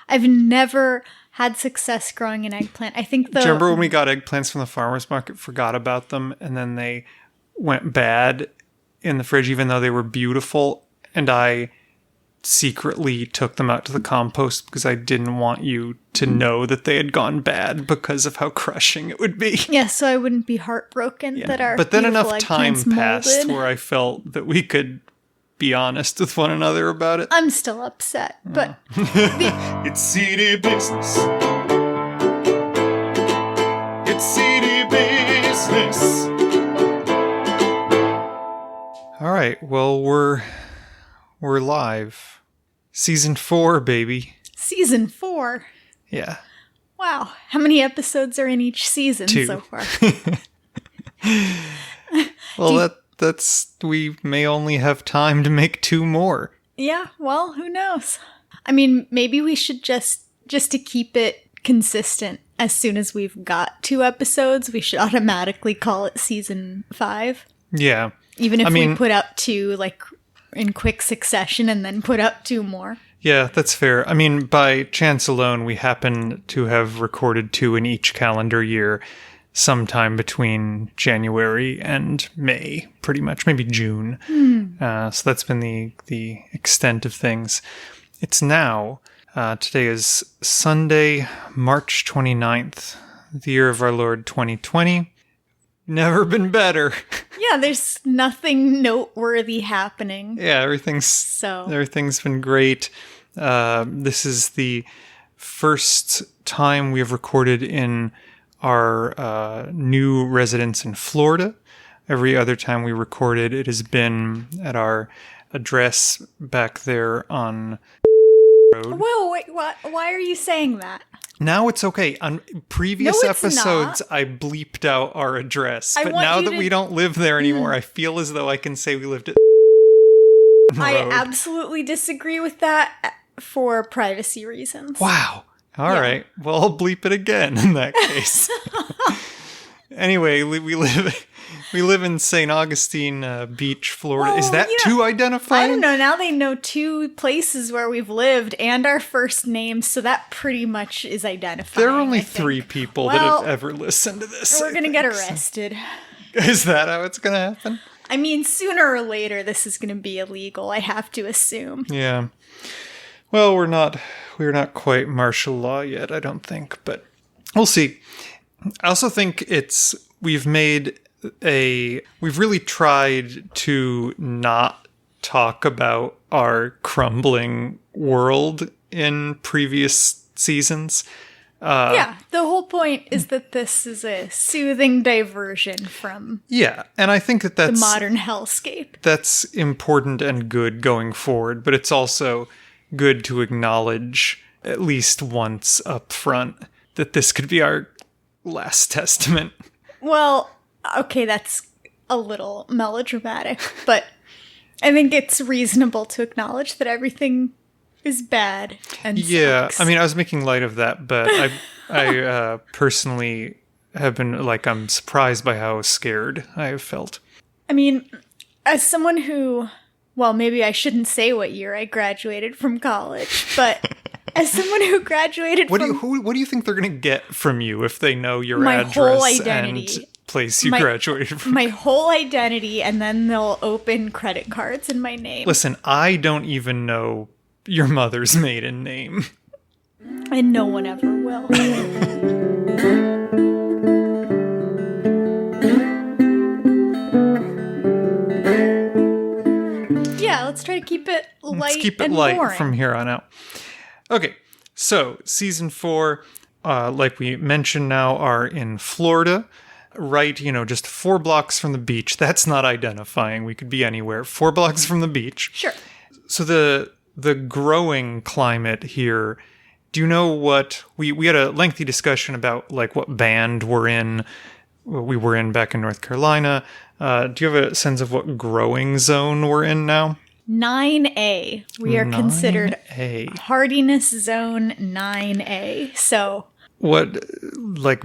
I've never had success growing an eggplant. I think Do you remember when we got eggplants from the farmer's market, forgot about them, and then they went bad in the fridge even though they were beautiful, and I secretly took them out to the compost because I didn't want you to know that they had gone bad because of how crushing it would be. Yeah, so I wouldn't be heartbroken that our But then enough time eggplants passed molded. where I felt that we could be honest with one another about it. I'm still upset, but It's seedy business. It's seedy business. All right, well, we're live. Season 4, baby. Season 4. Yeah. Wow, how many episodes are in each season 2. so far? Well, that's we may only have time to make 2 more. Yeah, well, who knows? I mean, maybe we should just to keep it consistent, as soon as we've got 2 episodes, we should automatically call it season 5. Yeah. Even if we put out 2, like, in quick succession and then put out 2 more. Yeah, that's fair. I mean, by chance alone, we happen to have recorded 2 in each calendar year sometime between January and May, pretty much, maybe June. So that's been the extent of things. It's now, today is Sunday, March 29th, the year of our Lord 2020. Never been better. Yeah, there's nothing noteworthy happening. Yeah, everything's been great. This is the first time we have recorded in our new residence in Florida. Every other time we recorded, it has been at our address back there on road. Whoa, wait, why are you saying that? Now it's okay. On previous No, it's episodes, not. I bleeped out our address. I But want now you that to- we don't live there anymore, I feel as though I can say we lived at I road. absolutely disagree with that for privacy reasons. Wow. All right. Well, I'll bleep it again in that case. Anyway, we live in St. Augustine Beach, Florida. Well, Is that too identifying? I don't know. Now they know 2 places where we've lived and our first names, so that pretty much is identifying. There are only I think. 3 people that have ever listened to this. We're going to get arrested. Is that how it's going to happen? I mean, sooner or later, this is going to be illegal, I have to assume. Yeah. Well, we're not quite martial law yet, I don't think, but we'll see. I also think we've really tried to not talk about our crumbling world in previous seasons. Yeah, the whole point is that this is a soothing diversion from And I think that's the modern hellscape. That's important and good going forward, but it's also good to acknowledge at least once up front that this could be our last testament. Well, okay, that's a little melodramatic, but I think it's reasonable to acknowledge that everything is bad and sucks. I mean, I was making light of that, but I personally have been, I'm surprised by how scared I have felt. I mean, as someone who, well, maybe I shouldn't say what year I graduated from college, but as someone who graduated What do you think they're going to get from you if they know your my address whole identity, and place you graduated from? my whole identity, and then they'll open credit cards in my name. Listen, I don't even know your mother's maiden name. And no one ever will. Yeah, let's try to keep it light. Let's keep it and light boring. from here on out. Okay, so season 4, like we mentioned now, are in Florida. Right, just 4 blocks from the beach. That's not identifying. We could be anywhere. 4 blocks from the beach. Sure. So the growing climate here, do you know what we had a lengthy discussion about, what band we were in back in North Carolina. Do you have a sense of what growing zone we're in now? 9A. We are considered 9A. hardiness zone 9A. So What,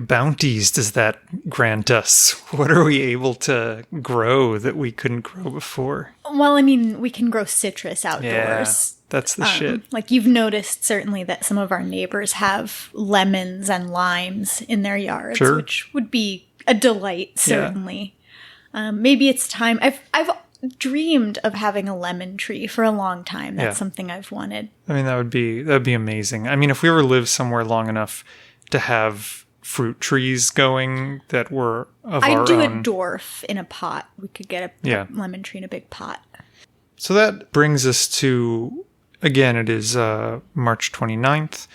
bounties does that grant us? What are we able to grow that we couldn't grow before? well, I mean, we can grow citrus outdoors. That's the shit. Like you've noticed certainly that some of our neighbors have lemons and limes in their yards, Sure. which would be a delight, certainly. Maybe it's time. I've dreamed of having a lemon tree for a long time. That's something I've wanted. I mean, that'd be amazing. I mean, if we ever lived somewhere long enough to have fruit trees going that were of our own. I'd do a dwarf in a pot. We could get a lemon tree in a big pot. So that brings us to, again, it is March 29th.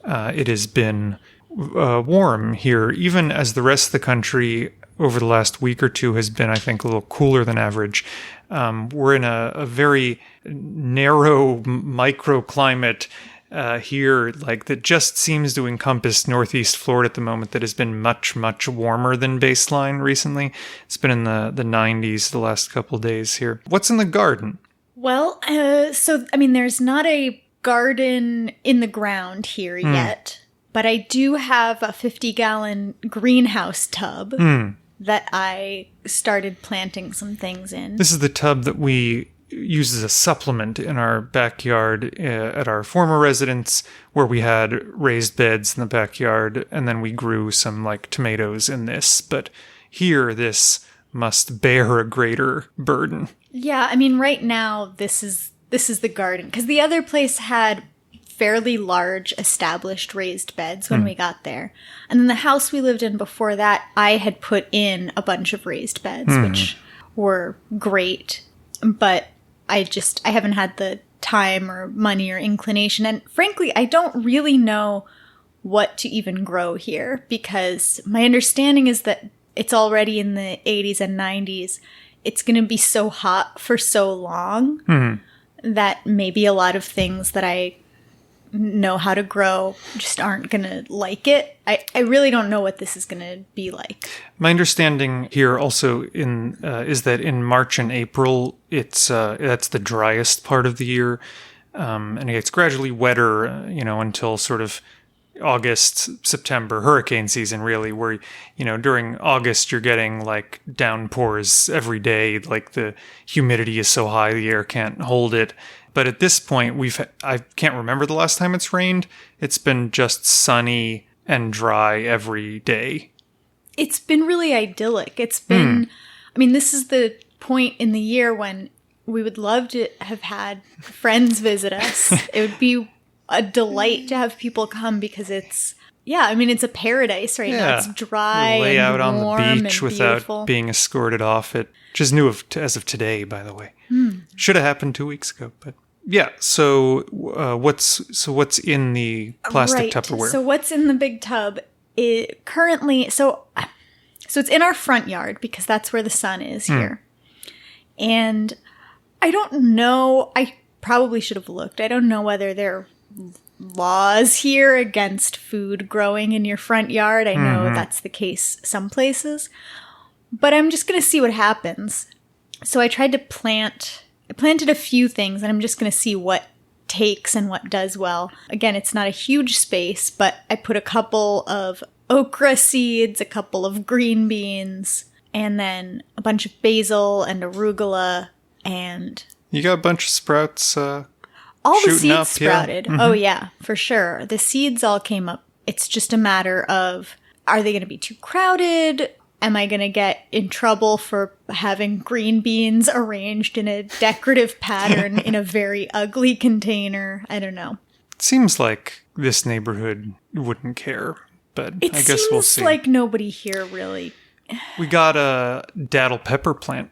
It has been warm here, even as the rest of the country over the last week or two has been, I think, a little cooler than average. We're in a very narrow microclimate here, like that just seems to encompass Northeast Florida at the moment, that has been much, much warmer than baseline recently. It's been in the 90s the last couple of days here. What's in the garden? Well, there's not a garden in the ground here yet, but I do have a 50-gallon greenhouse tub that I started planting some things in. This is the tub that we use as a supplement in our backyard at our former residence, where we had raised beds in the backyard, and then we grew some like tomatoes in this. But here, this must bear a greater burden. Yeah, I mean, right now, this is the garden. Because the other place had fairly large established raised beds when we got there. And then the house we lived in before that, I had put in a bunch of raised beds, which were great. But I haven't had the time or money or inclination. And frankly, I don't really know what to even grow here, because my understanding is that it's already in the 80s and 90s. It's going to be so hot for so long that maybe a lot of things that I know how to grow just aren't going to like it. I really don't know what this is going to be like. My understanding here also is that in March and April, that's the driest part of the year. And it gets gradually wetter, until sort of August, September, hurricane season, really, where, during August, you're getting like downpours every day. Like the humidity is so high, the air can't hold it. But at this point, I can't remember the last time it's rained. It's been just sunny and dry every day. It's been really idyllic. It's been, this is the point in the year when we would love to have had friends visit us. It would be a delight to have people come, because it's a paradise right now. It's dry, lay out and on warm the beach and without beautiful. being escorted off it. Which is new as of today, by the way. Should have happened 2 weeks ago, but yeah. So what's in the plastic Tupperware? So what's in the big tub? Currently, so it's in our front yard, because that's where the sun is here. And I don't know. I probably should have looked. I don't know whether there are laws here against food growing in your front yard. I know that's the case some places. But I'm just going to see what happens. So I tried to I planted a few things, and I'm just going to see what takes and what does well. Again, it's not a huge space, but I put a couple of okra seeds, a couple of green beans, and then a bunch of basil and arugula, and... You got a bunch of sprouts all the seeds up, sprouted. Yeah. Oh, yeah, for sure. The seeds all came up. It's just a matter of, are they going to be too crowded? Am I going to get in trouble for having green beans arranged in a decorative pattern in a very ugly container? I don't know. It seems like this neighborhood wouldn't care, but I guess we'll see. It seems like nobody here really... We got a daddle pepper plant.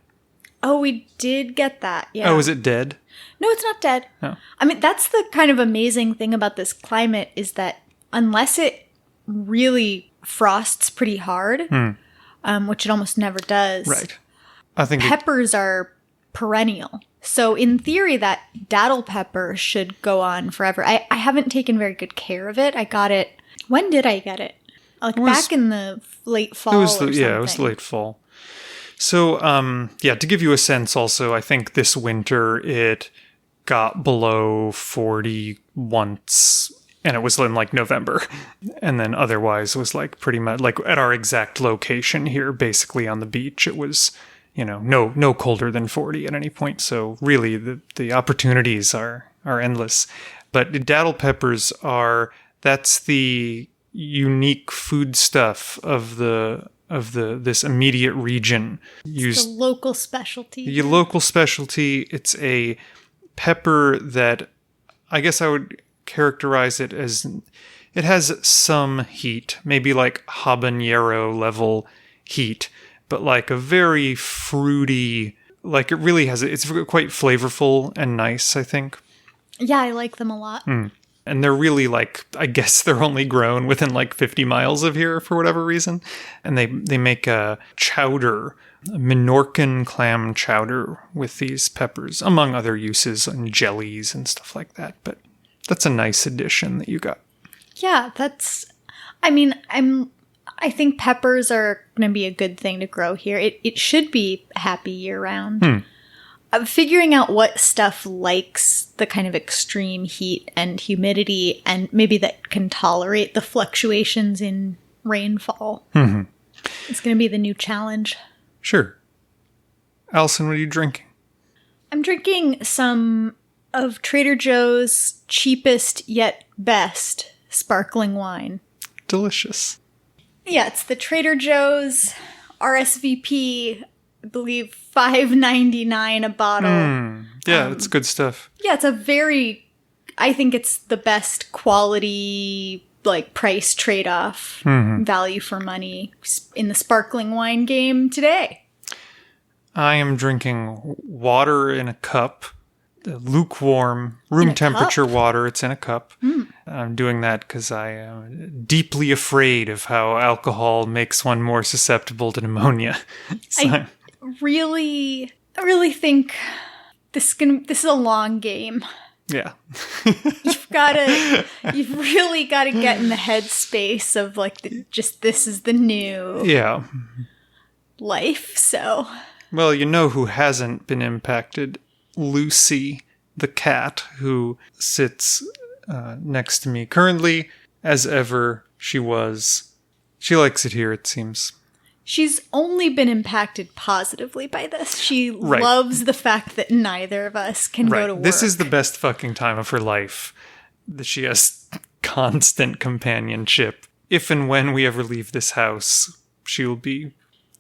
Oh, we did get that, yeah. Oh, is it dead? No, it's not dead. No. I mean, that's the kind of amazing thing about this climate, is that unless it really frosts pretty hard... which it almost never does. Right. I think peppers are perennial. So in theory, that daddle pepper should go on forever. I haven't taken very good care of it. I got it. When did I get it? Back in the late fall. It was the late fall. So, to give you a sense also, I think this winter it got below 40 once. And it was in like November. And then otherwise was like pretty much like at our exact location here, basically on the beach. It was, no colder than 40 at any point. So really the opportunities are are endless. But daddle peppers that's the unique food stuff of this immediate region. It's a local specialty. Your local specialty. It's a pepper that I guess I would characterize it as it has some heat, maybe like habanero level heat, but like a very fruity, like it really has, it's quite flavorful and nice, I think. Yeah, I like them a lot. And they're really like, I guess they're only grown within like 50 miles of here for whatever reason. And they make a chowder, a Minorcan clam chowder with these peppers, among other uses and jellies and stuff like that. But that's a nice addition that you got. Yeah, I think peppers are going to be a good thing to grow here. It should be happy year round. Figuring out what stuff likes the kind of extreme heat and humidity and maybe that can tolerate the fluctuations in rainfall. It's going to be the new challenge. Sure. Allison, what are you drinking? I'm drinking some of Trader Joe's cheapest yet best sparkling wine. Delicious. Yeah, it's the Trader Joe's RSVP, I believe $5.99 a bottle. Yeah, it's good stuff. Yeah, I think it's the best quality, like, price trade-off, value for money in the sparkling wine game today. I am drinking water in a cup, lukewarm, room temperature water. It's in a cup. I'm doing that because I am deeply afraid of how alcohol makes one more susceptible to pneumonia. I really think this is a long game. Yeah. You've really got to get in the headspace of like this is the new life. So, well, you know who hasn't been impacted? Lucy, the cat, who sits next to me currently, as ever. She likes it here, it seems. She's only been impacted positively by this. She loves the fact that neither of us can go to work. This is the best fucking time of her life. That she has constant companionship. If and when we ever leave this house, she will be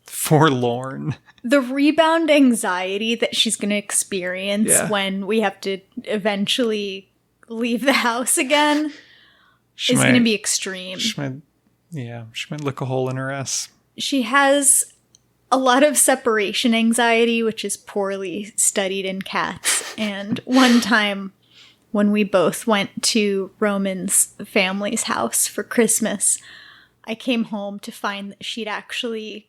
forlorn. The rebound anxiety that she's going to experience when we have to eventually leave the house again is going to be extreme. She might lick a hole in her ass. She has a lot of separation anxiety, which is poorly studied in cats. And one time when we both went to Roman's family's house for Christmas, I came home to find that she'd actually,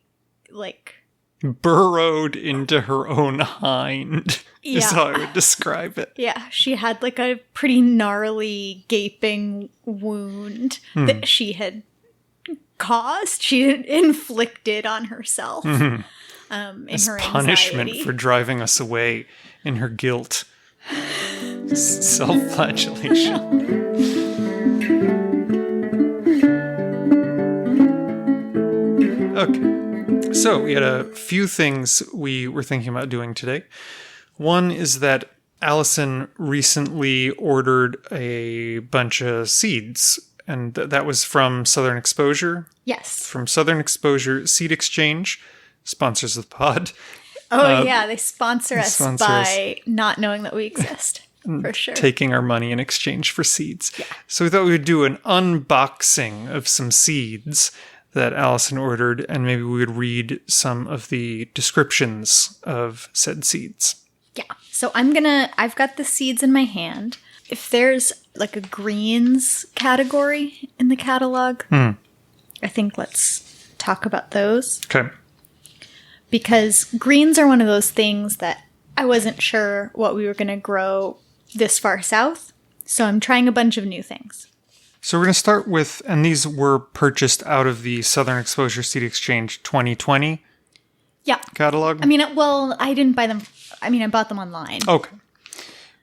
burrowed into her own hind, is how I would describe it. Yeah, she had, a pretty gnarly, gaping wound that she had caused. She had inflicted on herself in as her punishment anxiety. For driving us away in her guilt. Self-flagellation. Okay, so we had a few things we were thinking about doing today. One is that Allison recently ordered a bunch of seeds, and that was from Southern Exposure. Yes. From Southern Exposure Seed Exchange, sponsors of the pod. Oh, yeah, they sponsor us by not knowing that we exist, for sure. Taking our money in exchange for seeds. Yeah. So we thought we would do an unboxing of some seeds that Allison ordered, and maybe we would read some of the descriptions of said seeds. Yeah. So I've got the seeds in my hand. If there's a greens category in the catalog, I think let's talk about those. Okay. Because greens are one of those things that I wasn't sure what we were going to grow this far south. So I'm trying a bunch of new things. So we're going to start with, and these were purchased out of the Southern Exposure Seed Exchange 2020 catalog? I didn't buy them. I bought them online. Okay.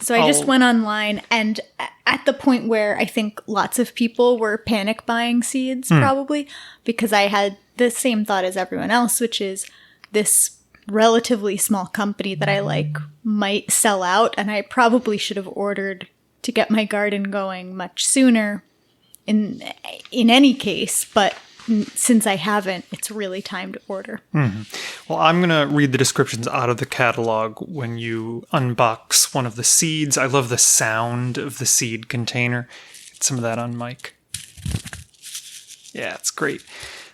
So I just went online, and at the point where I think lots of people were panic buying seeds, probably, because I had the same thought as everyone else, which is this relatively small company that I like might sell out, and I probably should have ordered to get my garden going much sooner in any case, but since I haven't, it's really time to order. Mm-hmm. Well, I'm going to read the descriptions out of the catalog when you unbox one of the seeds. I love the sound of the seed container. Get some of that on mic. Yeah, it's great.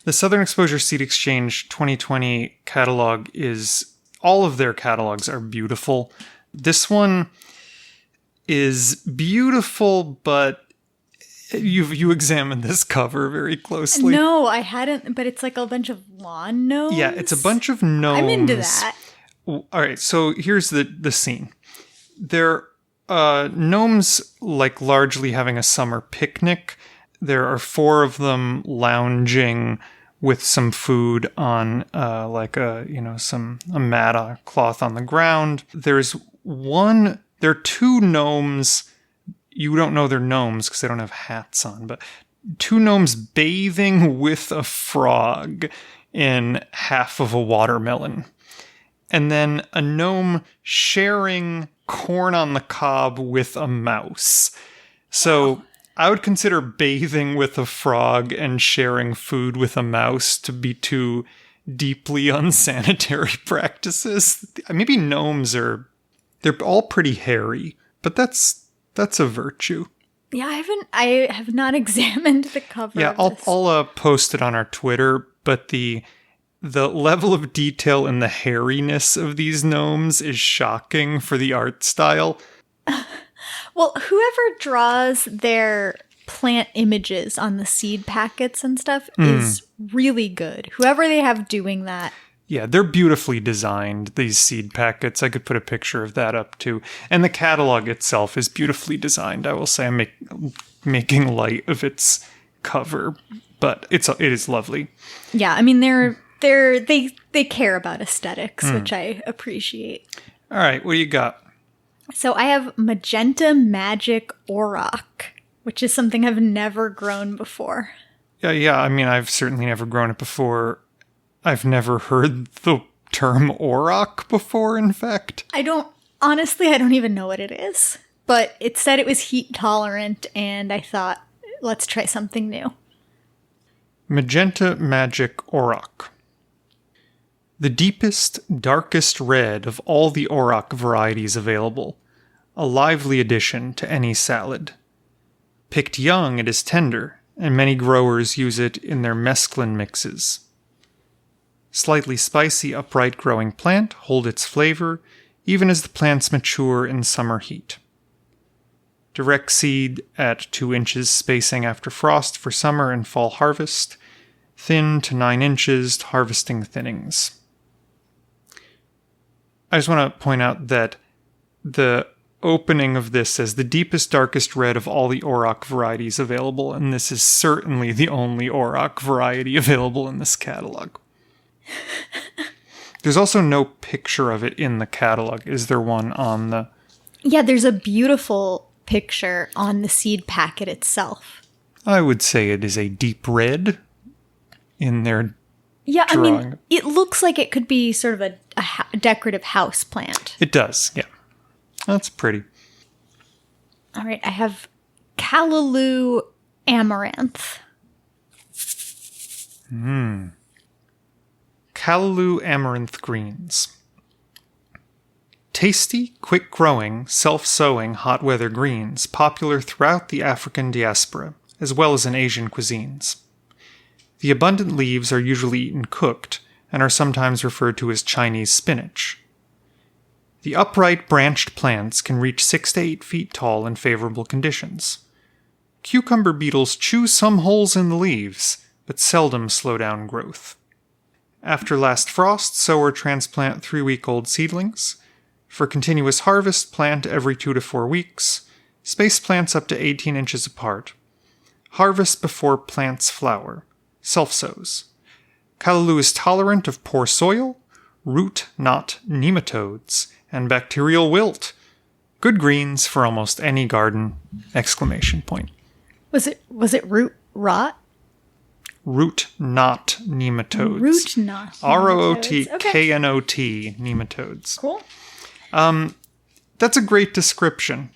The Southern Exposure Seed Exchange 2020 catalog is, all of their catalogs are beautiful. This one is beautiful, but you examined this cover very closely. No, I hadn't, but it's like a bunch of lawn gnomes. Yeah, it's a bunch of gnomes. I'm into that. All right, so here's the scene. They're gnomes, like, largely having a summer picnic. There are 4 of them lounging with some food on, a mat, a cloth on the ground. There are 2 gnomes. You don't know they're gnomes because they don't have hats on, but 2 gnomes bathing with a frog in half of a watermelon. And then a gnome sharing corn on the cob with a mouse. So I would consider bathing with a frog and sharing food with a mouse to be 2 deeply unsanitary practices. Maybe gnomes they're all pretty hairy, but that's a virtue. Yeah, I have not examined the cover. Yeah, I'll post it on our Twitter, but the level of detail and the hairiness of these gnomes is shocking for the art style. Well, whoever draws their plant images on the seed packets and stuff is really good. Whoever they have doing that. Yeah, they're beautifully designed, these seed packets. I could put a picture of that up too. And the catalog itself is beautifully designed. I will say I'm making light of its cover, but it is lovely. Yeah, I mean they care about aesthetics, which I appreciate. All right, what do you got? So I have Magenta Magic Auroch, which is something I've never grown before. Yeah, I mean, I've certainly never grown it before. I've never heard the term auroch before, in fact. I don't even know what it is. But it said it was heat tolerant, and I thought, let's try something new. Magenta Magic Auroch. The deepest, darkest red of all the auroch varieties available. A lively addition to any salad. Picked young, it is tender, and many growers use it in their mesclun mixes. Slightly spicy, upright growing plant, hold its flavor, even as the plants mature in summer heat. Direct seed at 2 inches spacing after frost for summer and fall harvest. Thin to 9 inches, harvesting thinnings. I just want to point out that the opening of this says the deepest, darkest red of all the auroch varieties available, and this is certainly the only auroch variety available in this catalog. There's also no picture of it in the catalog. Is there one on the... Yeah, there's a beautiful picture on the seed packet itself. I would say it is a deep red in their Yeah, drawing. I mean, it looks like it could be sort of a decorative house plant. It does, yeah. That's pretty. All right, I have Callaloo Amaranth. Callaloo Amaranth Greens. Tasty, quick-growing, self-sowing hot weather greens popular throughout the African diaspora, as well as in Asian cuisines. The abundant leaves are usually eaten cooked and are sometimes referred to as Chinese spinach. The upright, branched plants can reach 6 to 8 feet tall in favorable conditions. Cucumber beetles chew some holes in the leaves, but seldom slow down growth. After last frost, sow or transplant 3-week-old seedlings. For continuous harvest, plant every 2 to 4 weeks. Space plants up to 18 inches apart. Harvest before plants flower. Self-sows. Callaloo is tolerant of poor soil, root knot nematodes, and bacterial wilt. Good greens for almost any garden! ! Was it root rot? Root knot nematodes. Root knot. ROTKNOT nematodes. Cool. That's a great description.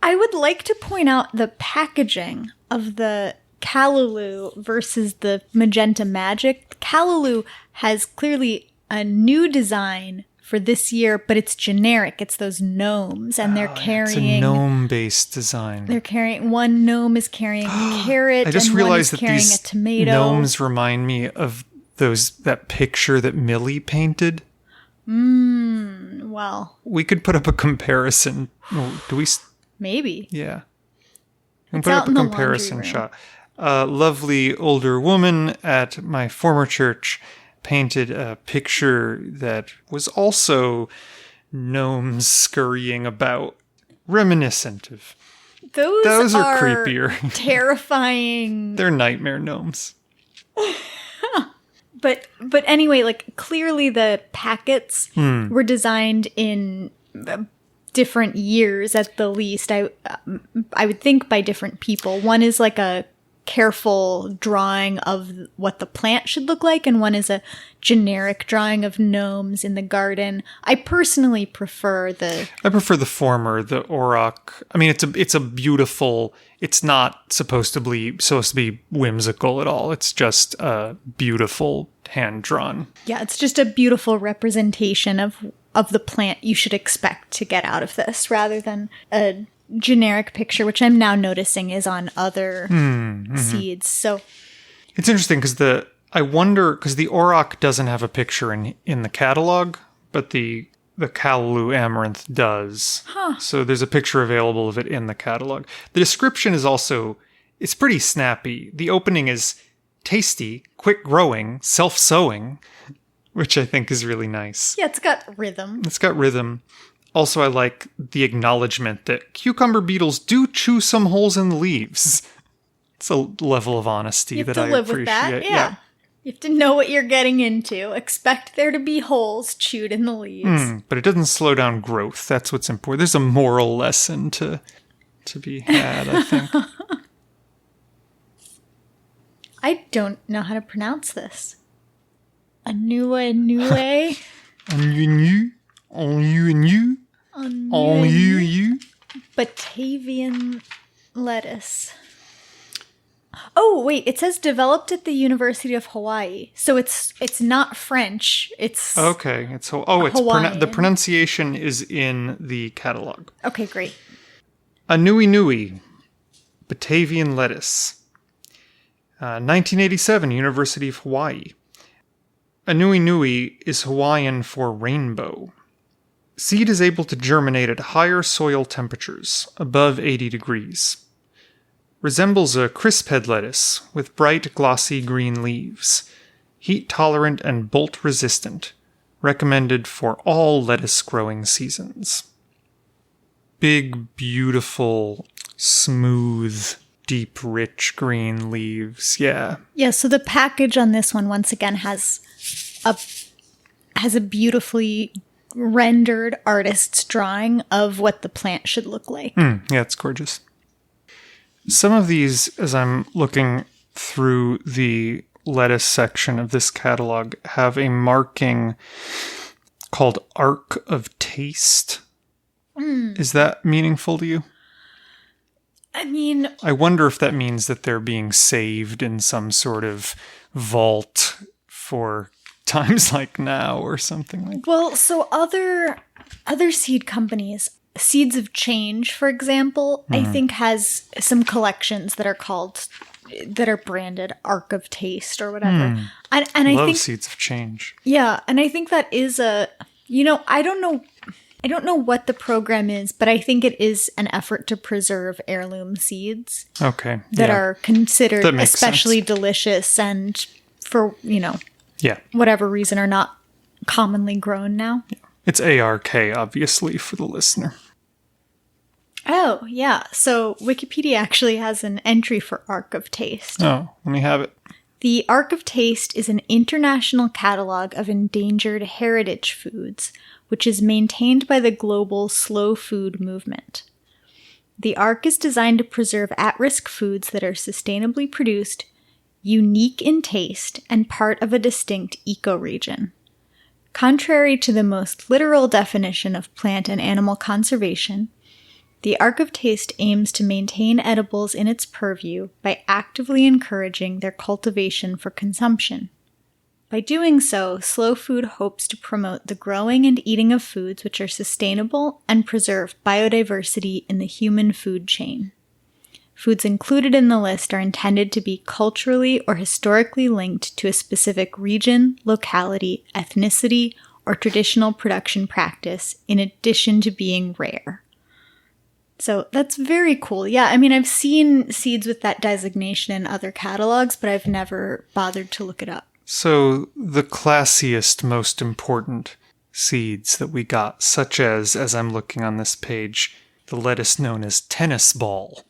I would like to point out the packaging of the Callaloo versus the Magenta Magic. Callaloo has clearly a new design for this year, but it's generic. It's those gnomes, and they're carrying... It's a gnome-based design. They're carrying... One gnome is carrying a carrot, I just and realized one is that carrying these a tomato. gnomes remind me of that picture that Millie painted. Well... We could put up a comparison. Do we... Maybe. Yeah. We can It's put out up in a the comparison laundry shot. A lovely older woman at my former church painted a picture that was also gnomes scurrying about, reminiscent of... Those are creepier. Terrifying. They're nightmare gnomes. But anyway, like, clearly the packets were designed in different years at the least. I would think by different people. One is like a careful drawing of what the plant should look like, and one is a generic drawing of gnomes in the garden. I personally prefer the former, the auroch. I mean, it's a beautiful. It's not supposed to be whimsical at all. It's just a beautiful hand drawn. Yeah, it's just a beautiful representation of the plant you should expect to get out of this, rather than a generic picture, which I'm now noticing is on other seeds. So it's interesting because the auroch doesn't have a picture in the catalog, but the Callaloo amaranth does. So there's a picture available of it in the catalog. The description is also, it's pretty snappy. The opening is tasty, quick growing, self-sowing, which I think is really nice. Yeah, it's got rhythm. Also, I like the acknowledgement that cucumber beetles do chew some holes in the leaves. It's a level of honesty that I appreciate. With that. Yeah. You have to know what you're getting into. Expect there to be holes chewed in the leaves. But it doesn't slow down growth. That's what's important. There's a moral lesson to be had, I think. I don't know how to pronounce this. Anue. Batavian lettuce. Oh, wait, it says developed at the University of Hawaii. So it's not French. It's okay. It's the pronunciation is in the catalog. Okay, great. Anui, Batavian lettuce. 1987, University of Hawaii. Anui is Hawaiian for rainbow. Seed is able to germinate at higher soil temperatures, above 80 degrees. Resembles a crisphead lettuce with bright, glossy green leaves. Heat-tolerant and bolt-resistant. Recommended for all lettuce growing seasons. Big, beautiful, smooth, deep, rich green leaves. Yeah. Yeah, so the package on this one, once again, has a beautifully rendered artist's drawing of what the plant should look like. Yeah, it's gorgeous. Some of these, as I'm looking through the lettuce section of this catalog, have a marking called Arc of Taste. Is that meaningful to you? I mean, I wonder if that means that they're being saved in some sort of vault for times like now or something like that. Well, so other seed companies, Seeds of Change, for example, I think has some collections that are branded Arc of Taste or whatever. And I Love think Seeds of Change. Yeah, and I think that is I don't know what the program is, but I think it is an effort to preserve heirloom seeds. Okay. That are considered especially sense. Delicious and for, whatever reason are not commonly grown now. Yeah. It's ARK, obviously, for the listener. Oh, yeah. So Wikipedia actually has an entry for Arc of Taste. Oh, let me have it. The Arc of Taste is an international catalog of endangered heritage foods, which is maintained by the global slow food movement. The Arc is designed to preserve at-risk foods that are sustainably produced, unique in taste, and part of a distinct ecoregion. Contrary to the most literal definition of plant and animal conservation, The Arc of Taste aims to maintain edibles in its purview by actively encouraging their cultivation for consumption. By doing so, Slow Food hopes to promote the growing and eating of foods which are sustainable and preserve biodiversity in the human food chain. Foods included in the list are intended to be culturally or historically linked to a specific region, locality, ethnicity, or traditional production practice, in addition to being rare. So that's very cool. Yeah, I mean, I've seen seeds with that designation in other catalogs, but I've never bothered to look it up. So the classiest, most important seeds that we got, such as I'm looking on this page, the lettuce known as tennis ball.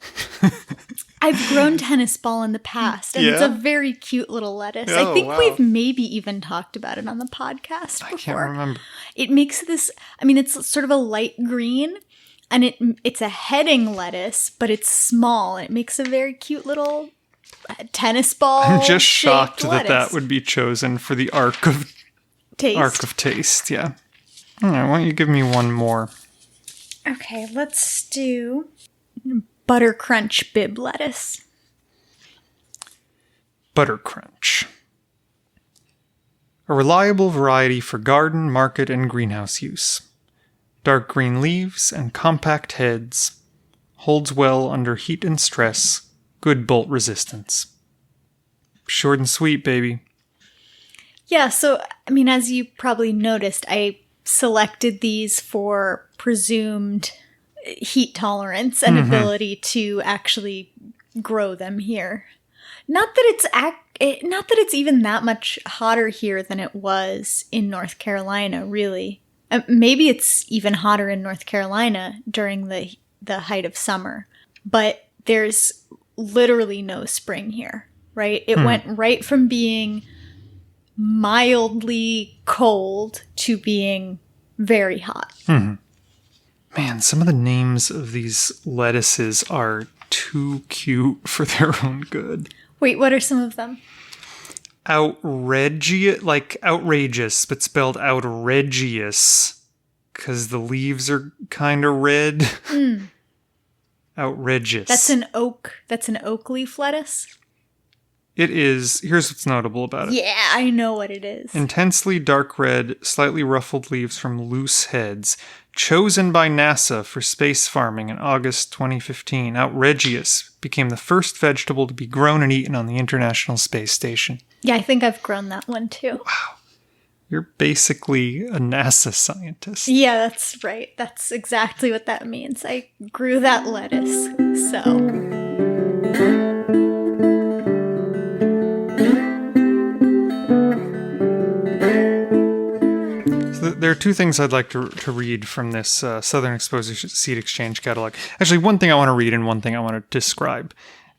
I've grown tennis ball in the past, and it's a very cute little lettuce. I think we've maybe even talked about it on the podcast before. I can't remember. It makes this, I mean, it's sort of a light green, and it's a heading lettuce, but it's small, and it makes a very cute little tennis ball. I'm just shocked lettuce. that would be chosen for the Arc of Taste, yeah. All right, why don't you give me one more? Okay, let's do Butter Crunch Bib lettuce. Butter Crunch. A reliable variety for garden, market, and greenhouse use. Dark green leaves and compact heads. Holds well under heat and stress. Good bolt resistance. Short and sweet, baby. Yeah, so, I mean, as you probably noticed, I selected these for presumed heat tolerance and ability to actually grow them here. Not that it's even that much hotter here than it was in North Carolina, really. Maybe it's even hotter in North Carolina during the height of summer. But there's literally no spring here, right? It went right from being mildly cold to being very hot. Man, some of the names of these lettuces are too cute for their own good. Wait, what are some of them? Outrageous, like outrageous, but spelled outrageous, because the leaves are kind of red. Outrageous. That's an oak leaf lettuce? It is. Here's what's notable about it. Yeah, I know what it is. Intensely dark red, slightly ruffled leaves from loose heads. Chosen by NASA for space farming in August 2015, Outrageous became the first vegetable to be grown and eaten on the International Space Station. Yeah, I think I've grown that one too. Wow. You're basically a NASA scientist. Yeah, that's right. That's exactly what that means. I grew that lettuce, so... There are two things I'd like to read from this Southern Exposure Seed Exchange catalog. Actually, one thing I want to read and one thing I want to describe.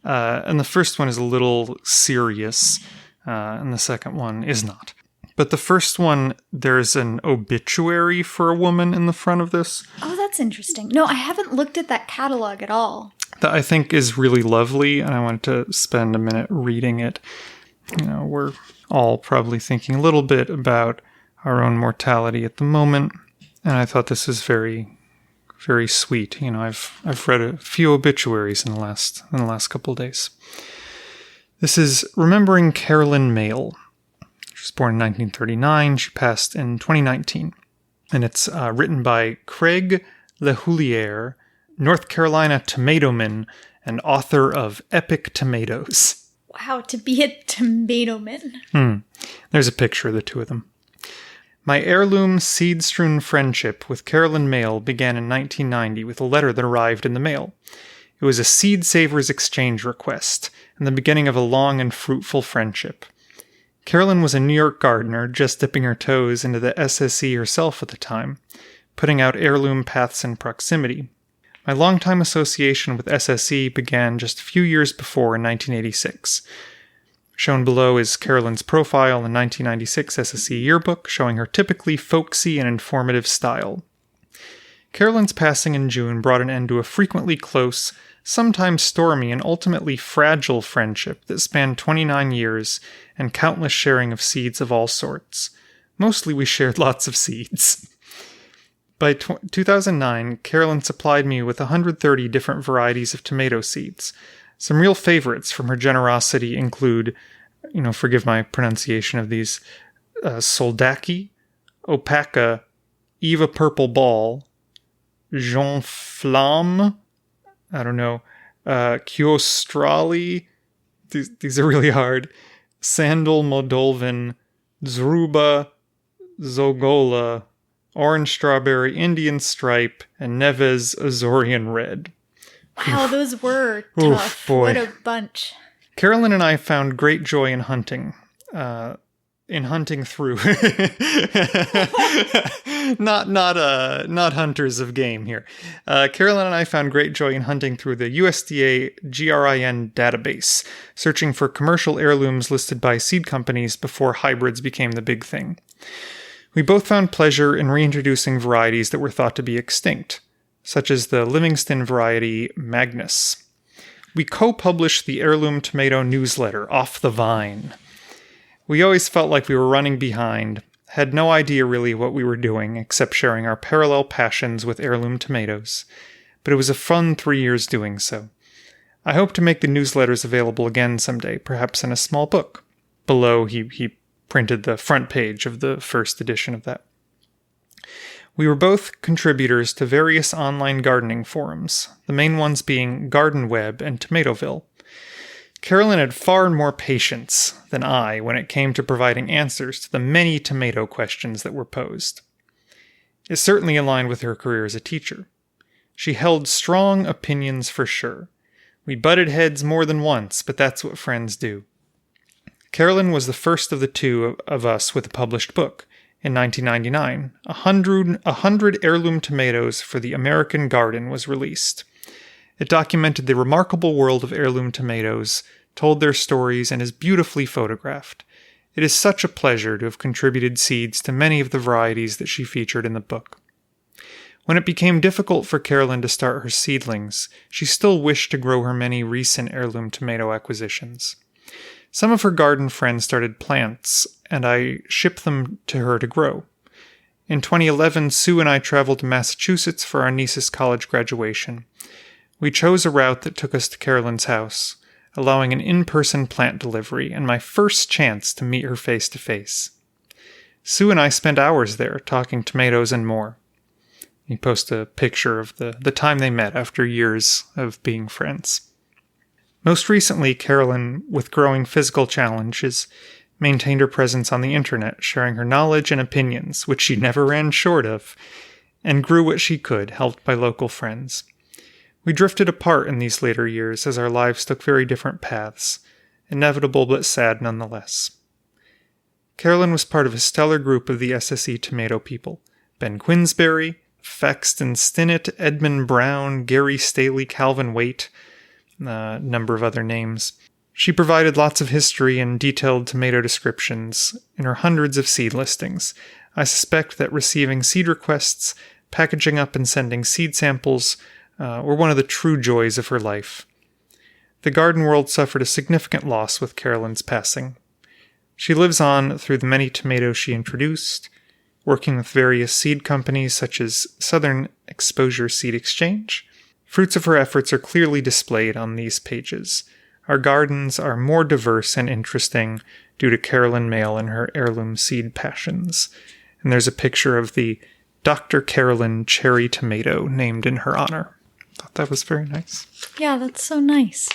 And the first one is a little serious, and the second one is not. But the first one, there's an obituary for a woman in the front of this. Oh, that's interesting. No, I haven't looked at that catalog at all. That I think is really lovely, and I wanted to spend a minute reading it. You know, we're all probably thinking a little bit about our own mortality at the moment, and I thought this is very, very sweet. You know, I've read a few obituaries in the last couple of days. This is Remembering Carolyn Mayle. She was born in 1939. She passed in 2019, and it's written by Craig LeHoulier, North Carolina tomato man and author of Epic Tomatoes. Wow, to be a tomato man. There's a picture of the two of them. My heirloom seed-strewn friendship with Carolyn Mayle began in 1990 with a letter that arrived in the mail. It was a Seed Savers exchange request, and the beginning of a long and fruitful friendship. Carolyn was a New York gardener, just dipping her toes into the SSE herself at the time, putting out heirloom paths in proximity. My longtime association with SSE began just a few years before in 1986. Shown below is Carolyn's profile in the 1996 SSE yearbook, showing her typically folksy and informative style. Carolyn's passing in June brought an end to a frequently close, sometimes stormy, and ultimately fragile friendship that spanned 29 years and countless sharing of seeds of all sorts. Mostly we shared lots of seeds. By 2009, Carolyn supplied me with 130 different varieties of tomato seeds. Some real favorites from her generosity include, forgive my pronunciation of these, Soldaki, Opaca, Eva Purple Ball, Jean Flamme, I don't know, Kiostrali, these are really hard, Sandal Moldovin, Zruba, Zogola, Orange Strawberry, Indian Stripe, and Neves Azorian Red. Wow, those were tough. Boy. What a bunch. Carolyn and I found great joy in hunting. Through. not hunters of game here. Carolyn and I found great joy in hunting through the USDA GRIN database, searching for commercial heirlooms listed by seed companies before hybrids became the big thing. We both found pleasure in reintroducing varieties that were thought to be extinct, such as the Livingston variety Magnus. We co-published the heirloom tomato newsletter, Off the Vine. We always felt like we were running behind, had no idea really what we were doing except sharing our parallel passions with heirloom tomatoes, but it was a fun 3 years doing so. I hope to make the newsletters available again someday, perhaps in a small book. Below, he printed the front page of the first edition of that. We were both contributors to various online gardening forums, the main ones being Garden Web and Tomatoville. Carolyn had far more patience than I when it came to providing answers to the many tomato questions that were posed. It certainly aligned with her career as a teacher. She held strong opinions for sure. We butted heads more than once, but that's what friends do. Carolyn was the first of the two of us with a published book. In 1999, 100 heirloom tomatoes for the American Garden was released. It documented the remarkable world of heirloom tomatoes, told their stories, and is beautifully photographed. It is such a pleasure to have contributed seeds to many of the varieties that she featured in the book. When it became difficult for Carolyn to start her seedlings, she still wished to grow her many recent heirloom tomato acquisitions. Some of her garden friends started plants, and I shipped them to her to grow. In 2011, Sue and I traveled to Massachusetts for our niece's college graduation. We chose a route that took us to Carolyn's house, allowing an in-person plant delivery and my first chance to meet her face-to-face. Sue and I spent hours there, talking tomatoes and more. He posted a picture of the time they met after years of being friends. Most recently, Carolyn, with growing physical challenges, maintained her presence on the internet, sharing her knowledge and opinions, which she never ran short of, and grew what she could, helped by local friends. We drifted apart in these later years as our lives took very different paths, inevitable but sad nonetheless. Carolyn was part of a stellar group of the SSE tomato people: Ben Quinsbury, Fexton Stinnett, Edmund Brown, Gary Staley, Calvin Waite, a number of other names. She provided lots of history and detailed tomato descriptions in her hundreds of seed listings. I suspect that receiving seed requests, packaging up and sending seed samples were one of the true joys of her life. The garden world suffered a significant loss with Carolyn's passing. She lives on through the many tomatoes she introduced, working with various seed companies such as Southern Exposure Seed Exchange. Fruits of her efforts are clearly displayed on these pages. Our gardens are more diverse and interesting due to Carolyn Mayle and her heirloom seed passions. And there's a picture of the Dr. Carolyn cherry tomato named in her honor. I thought that was very nice. Yeah, that's so nice.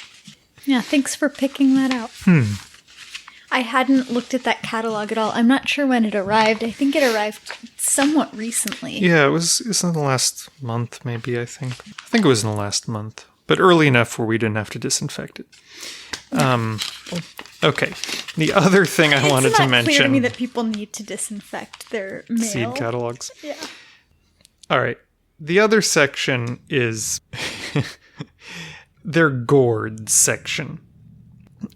Yeah, thanks for picking that out. I hadn't looked at that catalog at all. I'm not sure when it arrived. I think it arrived somewhat recently. Yeah, it was in the last month, maybe, I think. I think it was in the last month. But early enough where we didn't have to disinfect it. Okay. The other thing I wanted to mention... It's not clear to me that people need to disinfect their mail. Seed catalogs. Yeah. All right. The other section is their gourds section,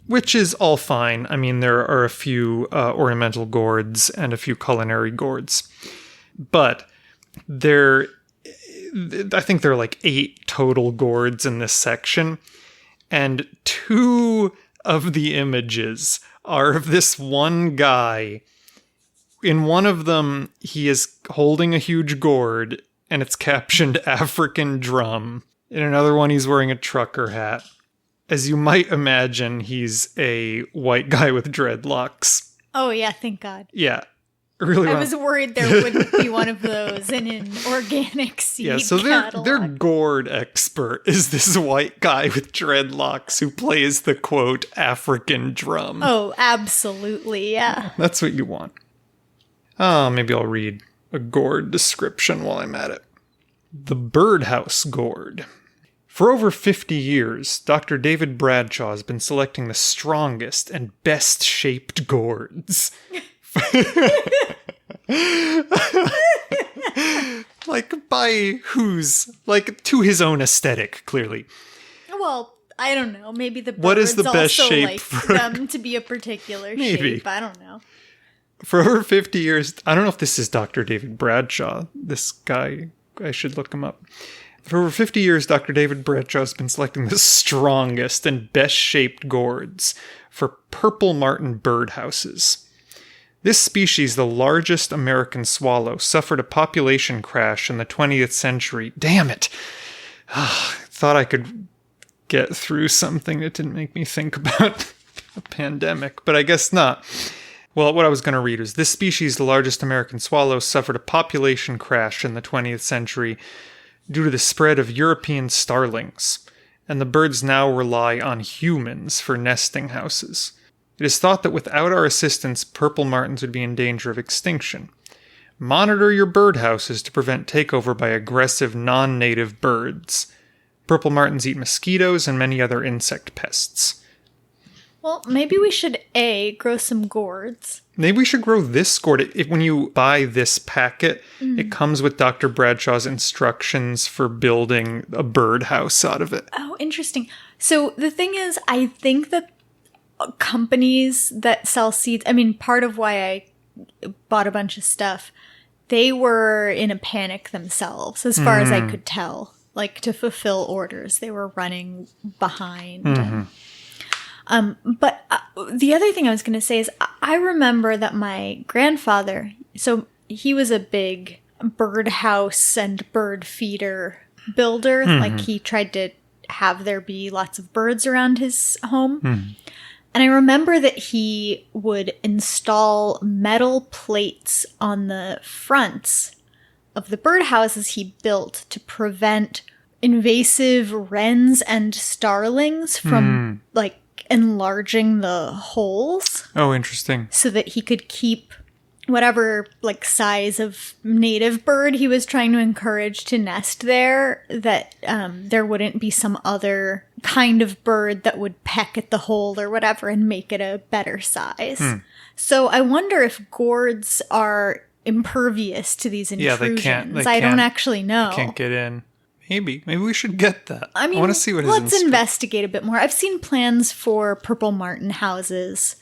which is all fine. I mean, there are a few ornamental gourds and a few culinary gourds. But I think there are like 8 total gourds in this section. And 2 of the images are of this one guy. In one of them, he is holding a huge gourd, and it's captioned African Drum. In another one, he's wearing a trucker hat. As you might imagine, he's a white guy with dreadlocks. Oh, yeah, thank God. Yeah. Really I was worried there wouldn't be one of those in an organic seed catalog. Their gourd expert is this white guy with dreadlocks who plays the, quote, African drum. Oh, absolutely, yeah. That's what you want. Oh, maybe I'll read a gourd description while I'm at it. The birdhouse gourd. For over 50 years, Dr. David Bradshaw has been selecting the strongest and best-shaped gourds. Like, by whose? Like, to his own aesthetic, clearly. Well, I don't know. Maybe the birds what is the best also shape like for them to be a particular shape. I don't know. For over 50 years, I don't know if this is Dr. David Bradshaw. This guy, I should look him up. For over 50 years, Dr. David Bradshaw has been selecting the strongest and best-shaped gourds for purple martin birdhouses. This species, the largest American swallow, suffered a population crash in the 20th century. Damn it! I thought I could get through something that didn't make me think about a pandemic, but I guess not. Well, what I was going to read is, this species, the largest American swallow, suffered a population crash in the 20th century due to the spread of European starlings, and the birds now rely on humans for nesting houses. It is thought that without our assistance, purple martins would be in danger of extinction. Monitor your birdhouses to prevent takeover by aggressive non-native birds. Purple martins eat mosquitoes and many other insect pests. Well, maybe we should, grow some gourds. Maybe we should grow this gourd. When you buy this packet, it comes with Dr. Bradshaw's instructions for building a birdhouse out of it. Oh, interesting. So the thing is, I think that companies that sell seeds, I mean, part of why I bought a bunch of stuff, they were in a panic themselves, as far as I could tell. Like, to fulfill orders, they were running behind. But the other thing I was going to say is, I remember that my grandfather, so he was a big birdhouse and bird feeder builder. Like, he tried to have there be lots of birds around his home. And I remember that he would install metal plates on the fronts of the birdhouses he built to prevent invasive wrens and starlings from, like, enlarging the holes. Oh, interesting. So that he could keep whatever, like, size of native bird he was trying to encourage to nest there, that there wouldn't be some other kind of bird that would peck at the hole or whatever and make it a better size. So I wonder if gourds are impervious to these intrusions. Yeah, they can't. I don't actually know. Can't get in. Maybe we should get that. I mean, I want to see what let's investigate a bit more. I've seen plans for purple martin houses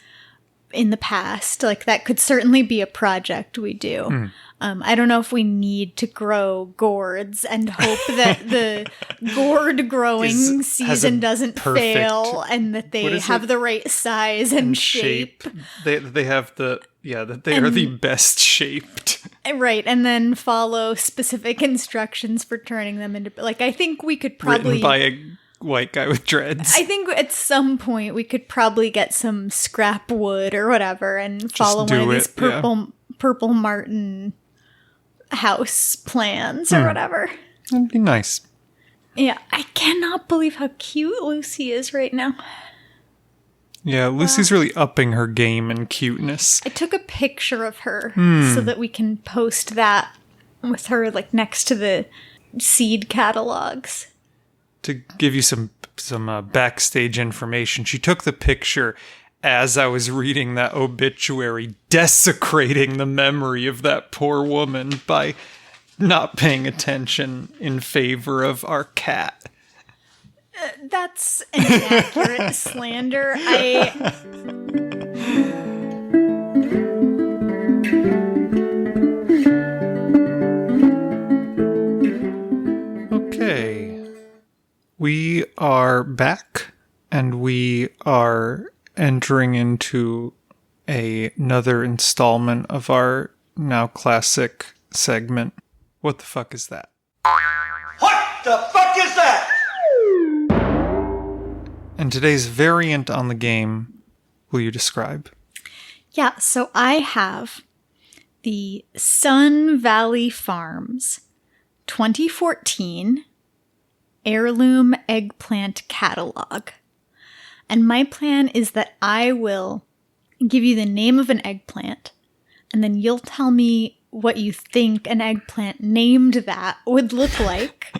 in the past. Like, that could certainly be a project we do. I don't know if we need to grow gourds and hope that the gourd growing season doesn't fail and that they have the right size and shape. They have that they are the best shaped. Right, and then follow specific instructions for turning them into, like, I think we could probably... Written by a white guy with dreads. I think at some point we could probably get some scrap wood or whatever and follow one of these purple martin house plans or whatever. That'd be nice. Yeah, I cannot believe how cute Lucy is right now. Yeah, Lucy's really upping her game and cuteness. I took a picture of her so that we can post that with her, like, next to the seed catalogs. To give you some backstage information, she took the picture as I was reading that obituary, desecrating the memory of that poor woman by not paying attention in favor of our cat. That's an inaccurate slander. Okay. We are back, and we are entering into another installment of our now classic segment. What the fuck is that? What the fuck is that? And today's variant on the game, will you describe? Yeah, so I have the Sun Valley Farms 2014 Heirloom Eggplant Catalog. And my plan is that I will give you the name of an eggplant, and then you'll tell me what you think an eggplant named that would look like.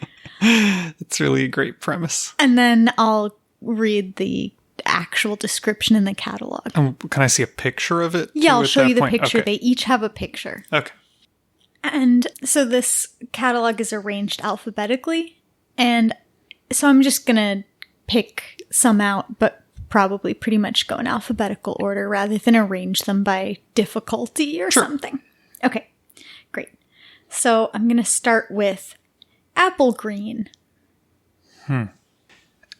It's really a great premise. And then I'll read the actual description in the catalog. Can I see a picture of it? Yeah, I'll show you the point? picture. Okay. They each have a picture. Okay. And so this catalog is arranged alphabetically. And so I'm just going to pick some out, but probably pretty much go in alphabetical order rather than arrange them by difficulty or something. Okay, great. So I'm going to start with apple green.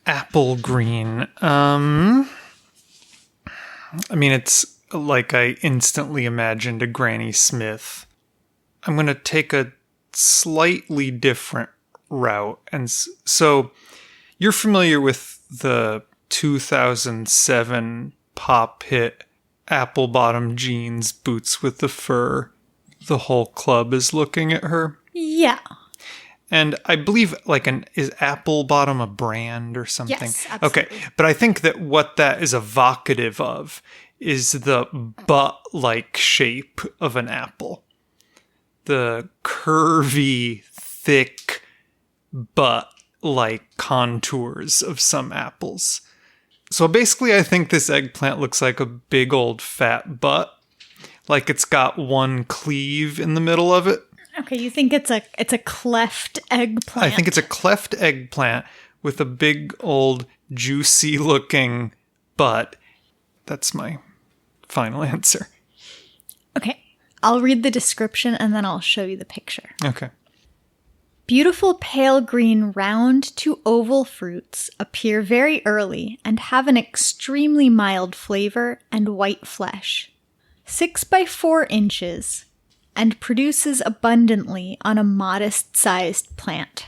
Apple green. I mean, it's like I instantly imagined a Granny Smith. I'm going to take a slightly different route. And so you're familiar with the 2007 pop hit Apple Bottom Jeans, Boots with the Fur. The whole club is looking at her. Yeah. And I believe, is Apple Bottom a brand or something? Yes, absolutely. Okay, but I think that what that is evocative of is the butt-like shape of an apple. The curvy, thick, butt-like contours of some apples. So basically, I think this eggplant looks like a big old fat butt. Like it's got one cleave in the middle of it. Okay, you think it's a cleft eggplant? I think it's a cleft eggplant with a big old juicy looking butt. That's my final answer. Okay, I'll read the description and then I'll show you the picture. Okay. Beautiful pale green round to oval fruits appear very early and have an extremely mild flavor and white flesh. 6 by 4 inches. And produces abundantly on a modest-sized plant.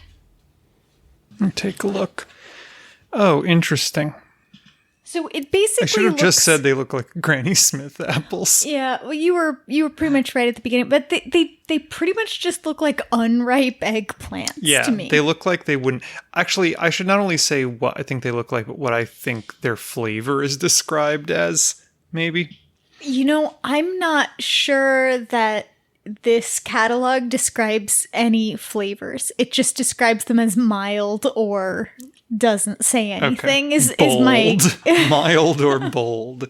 Take a look. Oh, interesting. So it basically I should have just looks- said they look like Granny Smith apples. Yeah, well, you were pretty much right at the beginning, but they pretty much just look like unripe eggplants to me. They look like they wouldn't... Actually, I should not only say what I think they look like, but what I think their flavor is described as, maybe. You know, I'm not sure that this catalog describes any flavors. It just describes them as mild or doesn't say anything. Okay. Is my mild or bold?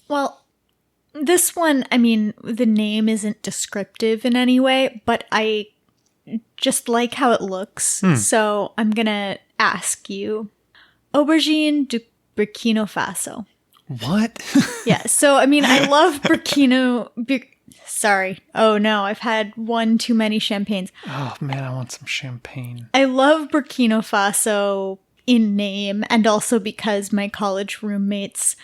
Well, this one, I mean, the name isn't descriptive in any way, but I just like how it looks. So I'm gonna ask you, aubergine du Burkina Faso. What? Yeah. So I mean, I love Sorry. Oh no, I've had one too many champagnes. Oh man, I want some champagne. I love Burkina Faso in name and also because my college roommate's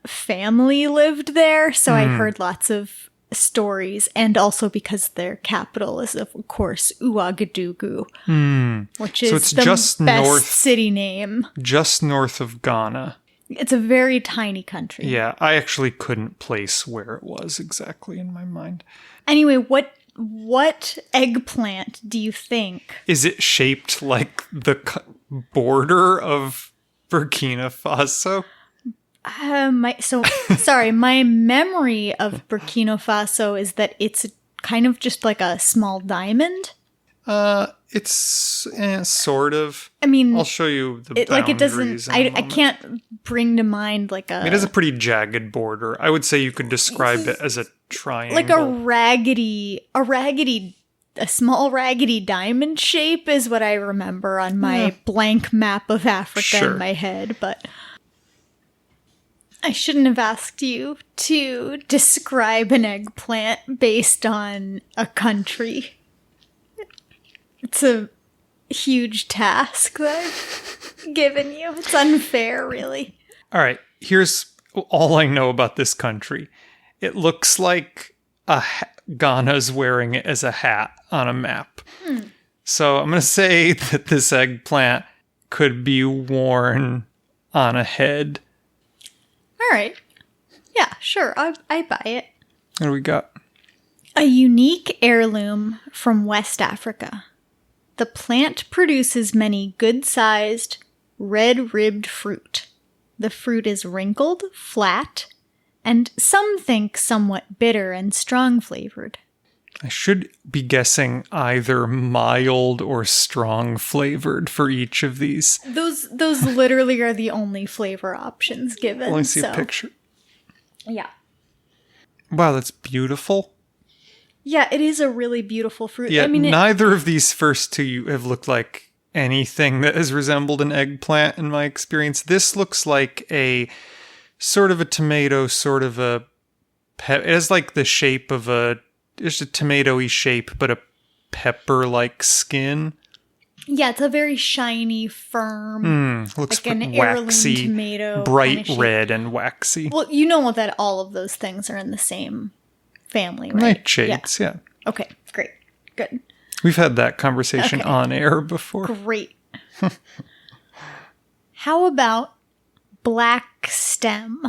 family lived there. So I heard lots of stories and also because their capital is, of course, Ouagadougou, which is it's the just best city name. Just north of Ghana. It's a very tiny country. Yeah, I actually couldn't place where it was exactly in my mind. Anyway, what eggplant do you think? Is it shaped like the border of Burkina Faso? My memory of Burkina Faso is that it's kind of just like a small diamond. It's sort of. I mean, I'll show you the boundaries. Like it doesn't. I can't bring to mind like a. It has a pretty jagged border. I would say you could describe it as a triangle, like a small raggedy diamond shape is what I remember on my blank map of Africa in my head. But I shouldn't have asked you to describe an eggplant based on a country. It's a huge task that I've given you. It's unfair, really. All right, here's all I know about this country. It looks like Ghana's wearing it as a hat on a map. So I'm going to say that this eggplant could be worn on a head. All right. Yeah, sure. I buy it. What do we got? A unique heirloom from West Africa. The plant produces many good-sized, red-ribbed fruit. The fruit is wrinkled, flat, and some think somewhat bitter and strong-flavored. I should be guessing either mild or strong flavored for each of these. Those literally are the only flavor options given. Let me see a picture. Yeah. Wow, that's beautiful. Yeah, it is a really beautiful fruit. Yeah, I mean, neither of these first two have looked like anything that has resembled an eggplant in my experience. This looks like a sort of a tomato, sort of a... It has like the shape of just a tomato-y shape, but a pepper-like skin. Yeah, it's a very shiny, firm, looks like an waxy, heirloom tomato, bright kind of red and waxy. Well, you know that all of those things are in the same family, right? Nightshades, yeah. Okay, great. Good. We've had that conversation on air before. Great. How about black stem?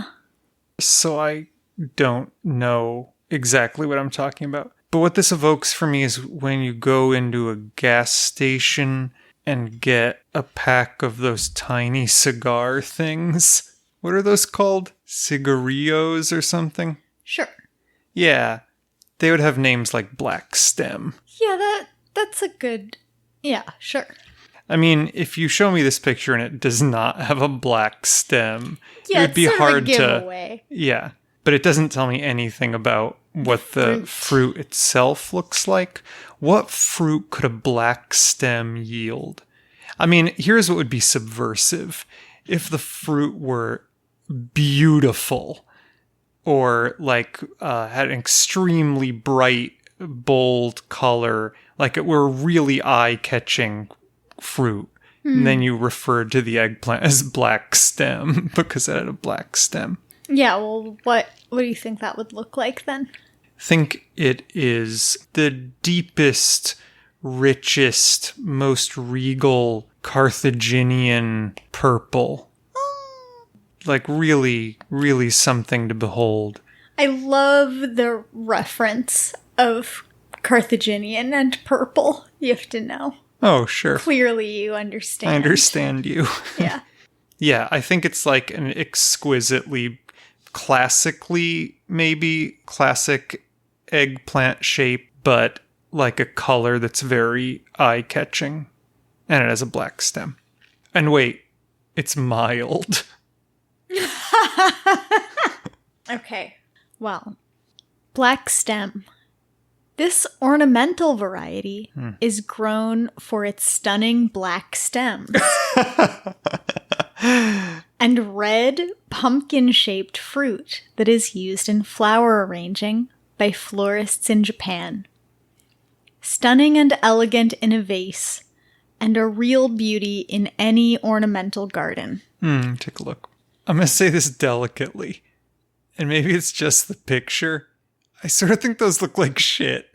So I don't know exactly what I'm talking about. But what this evokes for me is when you go into a gas station and get a pack of those tiny cigar things. What are those called? Cigarillos or something? Sure. Yeah. They would have names like Black Stem. Yeah, that's a good... Yeah, sure. I mean, if you show me this picture and it does not have a black stem, yeah, it would be sort hard of a giveaway. Yeah. But it doesn't tell me anything about what the fruit itself looks like. What fruit could a black stem yield? I mean, here's what would be subversive. If the fruit were beautiful or like had an extremely bright, bold color, like it were really eye-catching fruit. And then you referred to the eggplant as black stem because it had a black stem. Yeah, well, what do you think that would look like then? Think it is the deepest, richest, most regal Carthaginian purple. Like really, really something to behold. I love the reference of Carthaginian and purple. You have to know. Oh, sure. Clearly you understand. I understand you. Yeah. Yeah, I think it's like an exquisitely, classic eggplant shape, but like a color that's very eye-catching. And it has a black stem. And wait, it's mild. Okay. Well, black stem. This ornamental variety is grown for its stunning black stems and red pumpkin-shaped fruit that is used in flower arranging by florists in Japan. Stunning and elegant in a vase, and a real beauty in any ornamental garden. Take a look. I'm going to say this delicately, and maybe it's just the picture. I sort of think those look like shit.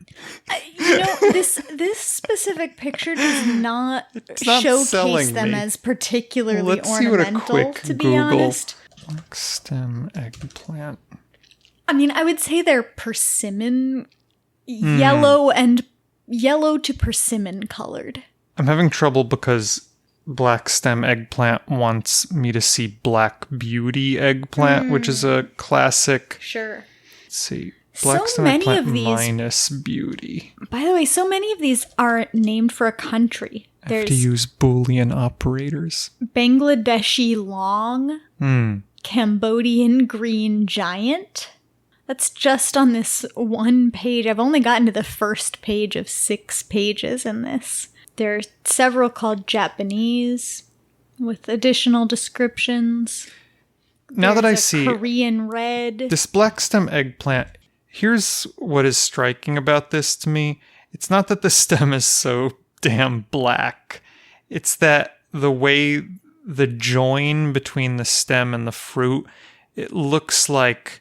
This specific picture does not showcase them as particularly ornamental, to be honest. Black stem eggplant. I mean, I would say they're persimmon, yellow to persimmon colored. I'm having trouble because black stem eggplant wants me to see black beauty eggplant, which is a classic. Sure. Let's see. Black stem many eggplant of these, minus beauty. By the way, so many of these are named for a country. I have to use Boolean operators. Bangladeshi long, Cambodian green giant. That's just on this one page. I've only gotten to the first page of 6 pages in this. There are several called Japanese with additional descriptions. Now that I see Korean red. This black stem eggplant, here's what is striking about this to me. It's not that the stem is so damn black. It's that the way the join between the stem and the fruit, it looks like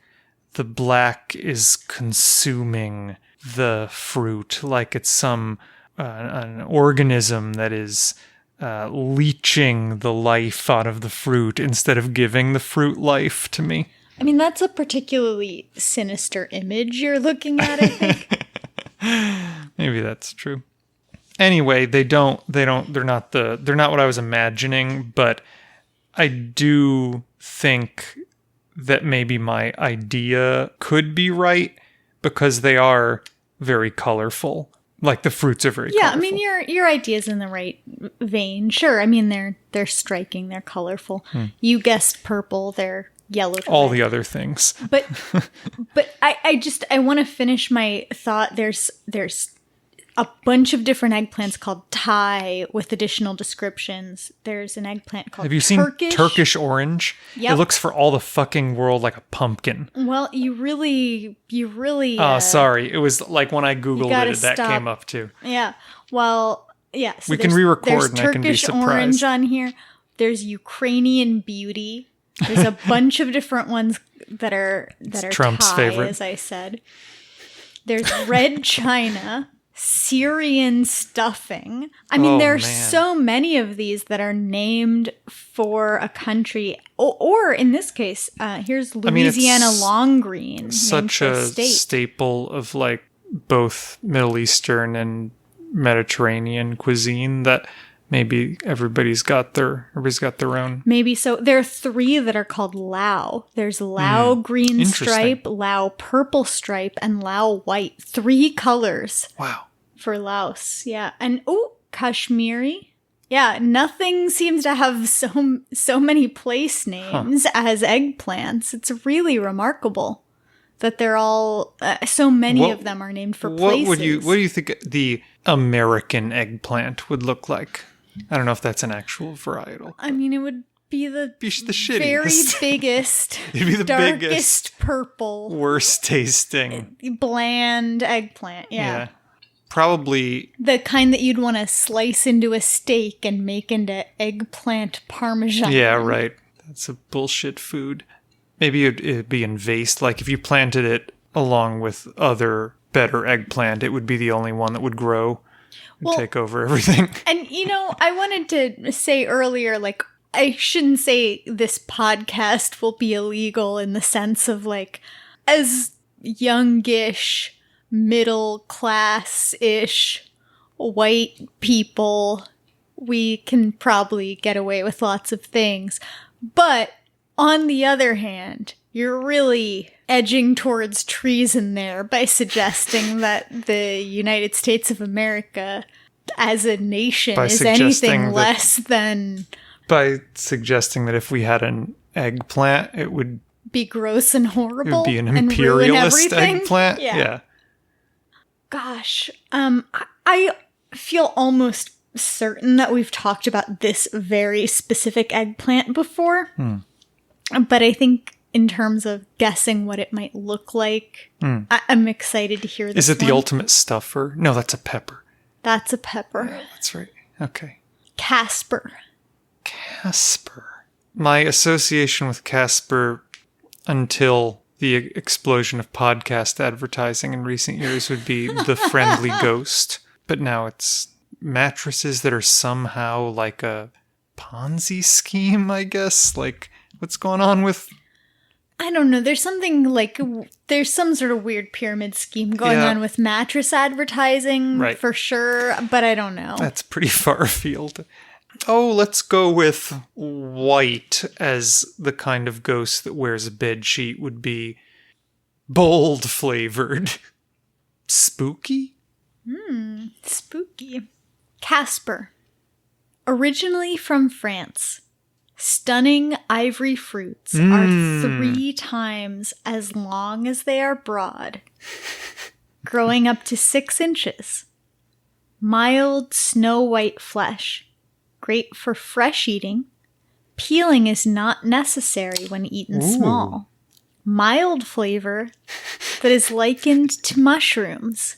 the black is consuming the fruit, like it's some an organism that is leeching the life out of the fruit instead of giving the fruit life to me. I mean, that's a particularly sinister image you're looking at, I think. Maybe that's true. Anyway, they're not what I was imagining, but I do think that maybe my idea could be right because they are very colorful. Like the fruits are very colorful. I mean your idea's in the right vein. Sure. I mean they're striking, they're colorful. You guessed purple, they're yellow to all red. The other things. But I want to finish my thought. There's a bunch of different eggplants called Thai with additional descriptions. There's an eggplant called Have you seen Turkish orange? Yep. It looks for all the fucking world like a pumpkin. Well, you really Oh, sorry. It was like when I Googled it, that came up too. Yeah. Well, yeah. So we can re-record and I can be Turkish surprised. orange on here. There's Ukrainian beauty. There's a bunch of different ones that are Trump's Thai, favorite. as I said. There's red China, Syrian stuffing. I mean, there are so many of these that are named for a country, or in this case, here's Louisiana long green. Such a staple of like both Middle Eastern and Mediterranean cuisine that maybe everybody's got their own. Maybe so. There are 3 that are called Lao. There's Lao green stripe, Lao purple stripe, and Lao white. 3 colors. Wow. For Laos. Yeah. And Kashmiri. Yeah, nothing seems to have so many place names as eggplants. It's really remarkable that they're all so many of them are named for places. What do you think the American eggplant would look like? I don't know if that's an actual varietal. I mean, it would be the shittiest. Very biggest, It'd be the darkest biggest, purple, worst tasting, bland eggplant. Yeah. Probably the kind that you'd want to slice into a steak and make into eggplant parmesan. Yeah, right. That's a bullshit food. Maybe it'd be in vase. Like if you planted it along with other better eggplant, it would be the only one that would grow and take over everything. And, I wanted to say earlier, like, I shouldn't say this podcast will be illegal in the sense of, like, as youngish, middle class-ish white people, we can probably get away with lots of things. But on the other hand, you're really edging towards treason there by suggesting that the United States of America as a nation is anything less than... By suggesting that if we had an eggplant, it would... be gross and horrible. It would be an imperialist eggplant. Yeah. Gosh. I feel almost certain that we've talked about this very specific eggplant before. But I think in terms of guessing what it might look like, I'm excited to hear this. Is it the ultimate stuffer? No, that's a pepper. That's a pepper. Oh, that's right. Okay. Casper. My association with Casper until the explosion of podcast advertising in recent years would be the friendly ghost. But now it's mattresses that are somehow like a Ponzi scheme, I guess. Like, what's going on with... I don't know. There's something like... There's some sort of weird pyramid scheme going on with mattress advertising, for sure. But I don't know. That's pretty far afield. Oh, let's go with white as the kind of ghost that wears a bedsheet would be bold flavored. Spooky? Spooky. Casper. Originally from France, stunning ivory fruits are 3 times as long as they are broad, growing up to 6 inches. Mild snow-white flesh. Great for fresh eating. Peeling is not necessary when eaten small. Mild flavor that is likened to mushrooms.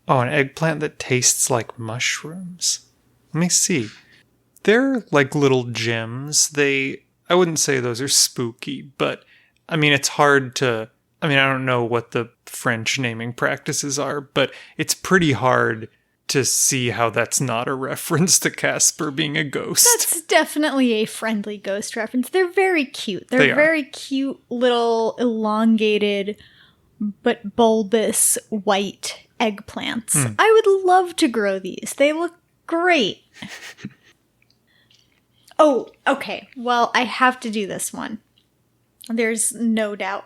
Oh, an eggplant that tastes like mushrooms. Let me see. They're like little gems. I wouldn't say those are spooky, but I mean, it's hard to... I mean, I don't know what the French naming practices are, but it's pretty hard to see how that's not a reference to Casper being a ghost. That's definitely a friendly ghost reference. They're very cute. They They're are. very cute little elongated but bulbous white eggplants. I would love to grow these. They look great. Oh, okay. Well, I have to do this one. There's no doubt.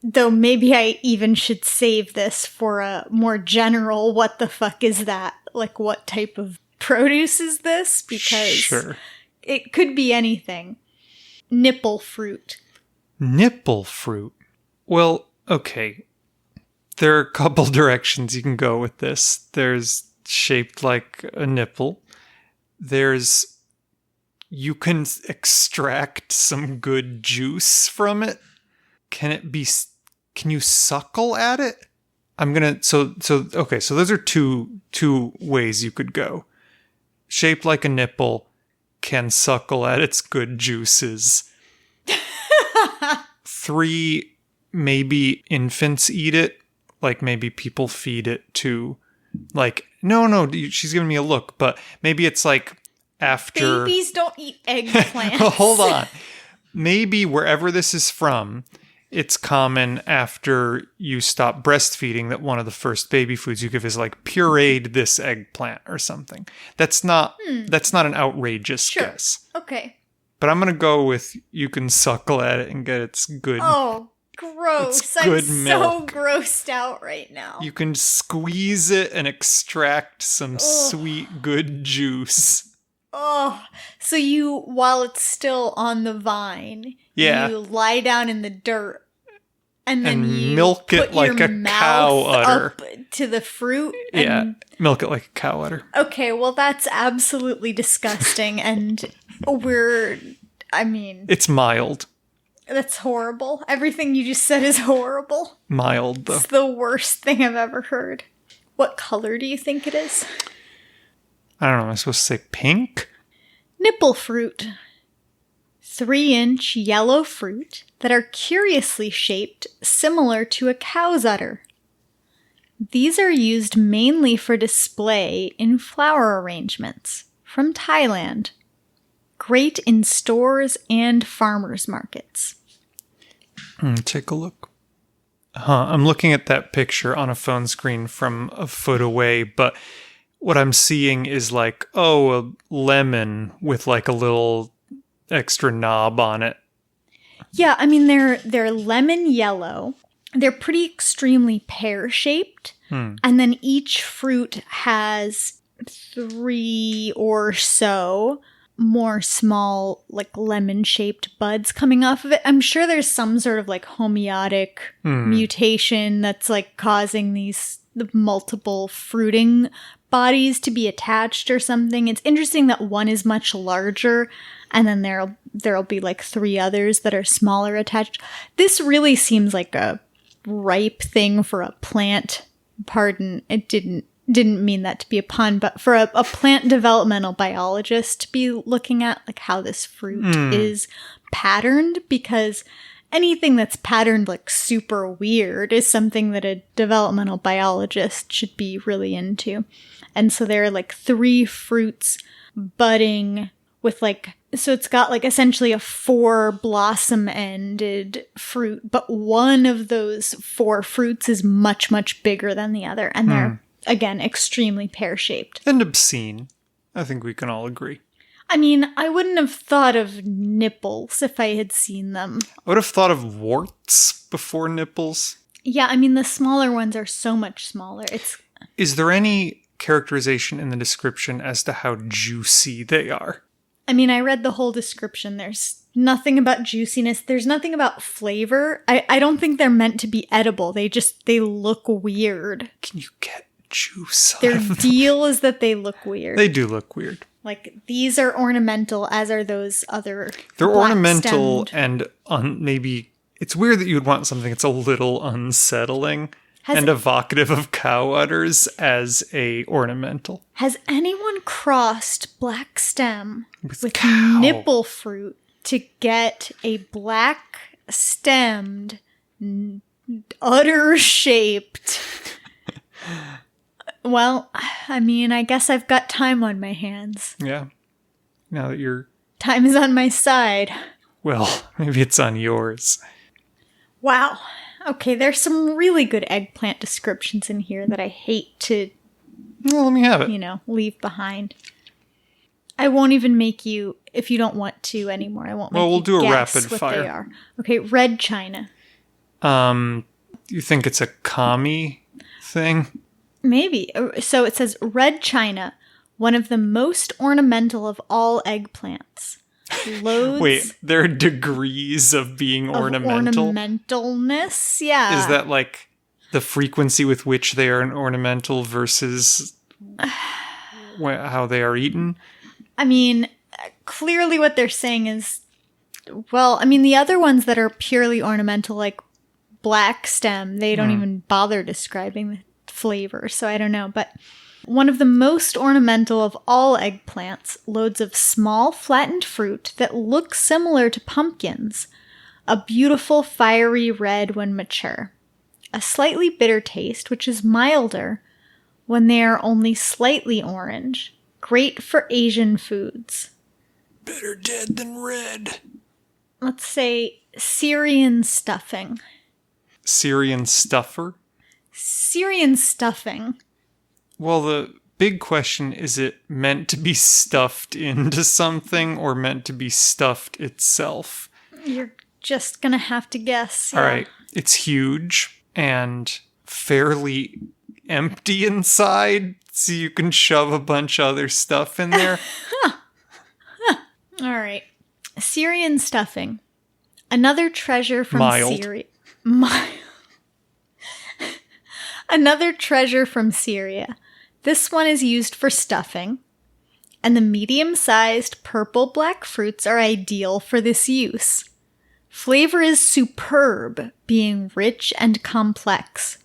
Though maybe I even should save this for a more general, what the fuck is that? Like, what type of produce is this? Because it could be anything. Nipple fruit. Nipple fruit? Well, okay. There are a couple directions you can go with this. There's shaped like a nipple. You can extract some good juice from it. Can you suckle at it? Okay, so those are two ways you could go. Shaped like a nipple, can suckle at its good juices. 3, maybe infants eat it. Like maybe people feed it to, like, no, she's giving me a look, but maybe it's like after... Babies don't eat eggplants. Hold on. Maybe wherever this is from, it's common after you stop breastfeeding that one of the first baby foods you give is like pureed this eggplant or something. That's not an outrageous guess. Okay. But I'm going to go with you can suckle at it and get its good... Oh, gross. It's good I'm milk. so grossed out right now. You can squeeze it and extract some sweet, good juice. Oh, so while it's still on the vine, you lie down in the dirt and then you milk it put like your a cow mouth udder up to the fruit. Milk it like a cow udder. Okay, well that's absolutely disgusting, and it's mild. That's horrible. Everything you just said is horrible. Mild though. It's the worst thing I've ever heard. What color do you think it is? I don't know, am I supposed to say pink? Nipple fruit. 3-inch yellow fruit that are curiously shaped similar to a cow's udder. These are used mainly for display in flower arrangements from Thailand. Great in stores and farmers markets. Take a look. I'm looking at that picture on a phone screen from a foot away, but what I'm seeing is like, a lemon with like a little extra knob on it. Yeah, I mean, they're lemon yellow. They're pretty extremely pear-shaped. And then each fruit has 3 or so more small, like lemon-shaped buds coming off of it. I'm sure there's some sort of like homeotic mutation that's like causing these multiple fruiting bodies to be attached or something. It's interesting that one is much larger and then there'll be like 3 others that are smaller attached. This really seems like a ripe thing for a plant. Pardon, it didn't mean that to be a pun, but for a plant developmental biologist to be looking at like how this fruit is patterned, because anything that's patterned like super weird is something that a developmental biologist should be really into. And so there are like 3 fruits budding with like, so it's got like essentially a 4 blossom-ended fruit, but one of those 4 fruits is much, much bigger than the other. And they're, again, extremely pear-shaped. And obscene. I think we can all agree. I mean, I wouldn't have thought of nipples if I had seen them. I would have thought of warts before nipples. Yeah, I mean, the smaller ones are so much smaller. Is there any characterization in the description as to how juicy they are? I mean, I read the whole description. There's nothing about juiciness. There's nothing about flavor. I don't think they're meant to be edible. They look weird. Can you get juice out Their of them? deal is that they look weird. They do look weird. Like, these are ornamental, as are those other They're ornamental black-stemmed. and maybe... It's weird that you would want something that's a little unsettling and evocative of cow udders as a ornamental. Has anyone crossed black stem with cow? Nipple fruit to get a black stemmed, udder shaped? Well, I mean, I guess I've got time on my hands. Yeah. Now that you're... Time is on my side. Well, maybe it's on yours. Wow. Okay, there's some really good eggplant descriptions in here that I hate to, Well, let me have it. Leave behind. I won't even make you, if you don't want to anymore, I won't make Well, we'll you do a guess rapid what fire. they are. Okay, red china. You think it's a commie thing? Maybe. So it says red china, one of the most ornamental of all eggplants. Loads Wait, there are degrees of being of ornamental? ornamentalness, yeah. Is that like the frequency with which they are an ornamental versus how they are eaten? I mean, clearly what they're saying is, well, I mean, the other ones that are purely ornamental, like black stem, they don't even bother describing the flavor, so I don't know. But one of the most ornamental of all eggplants, loads of small flattened fruit that look similar to pumpkins, a beautiful fiery red when mature, a slightly bitter taste, which is milder when they are only slightly orange, great for Asian foods. Better dead than red. Let's say Syrian stuffing. Syrian stuffer? Syrian stuffing. Well, the big question is it meant to be stuffed into something or meant to be stuffed itself? You're just gonna have to guess. All right. It's huge and fairly empty inside, so you can shove a bunch of other stuff in there. All right. Syrian stuffing. Another treasure from Mild. Syria. Another treasure from Syria. This one is used for stuffing, and the medium-sized purple-black fruits are ideal for this use. Flavor is superb, being rich and complex.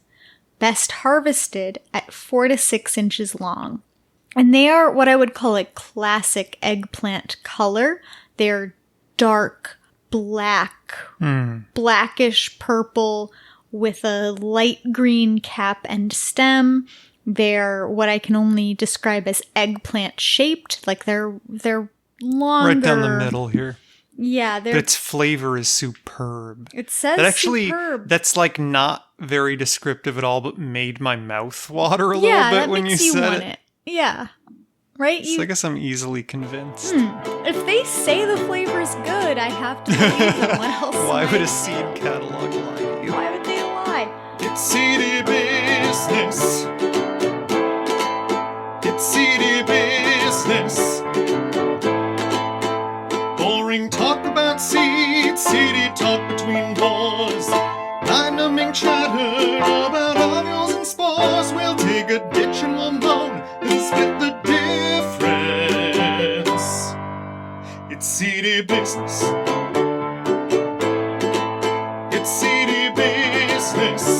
Best harvested at 4 to 6 inches long. And they are what I would call a classic eggplant color. They're dark black, blackish purple with a light green cap and stem. They're what I can only describe as eggplant shaped, like they're longer. Right down the middle here. Yeah, But its flavor is superb. It says That actually, superb. that's like not very descriptive at all, but made my mouth water a little Yeah, bit that when you makes you said want it. Yeah. Right? So I guess I'm easily convinced. If they say the flavor's good, I have to believe them. What else? Why am would I a seed saying? catalog lie to you? Why would they lie? It's seedy business. It's seedy business. Boring talk about seeds, seedy talk between boys. Mind-numbing chatter about ovules and spores. We'll dig a ditch and we'll moan and split the difference. It's seedy business. It's seedy business.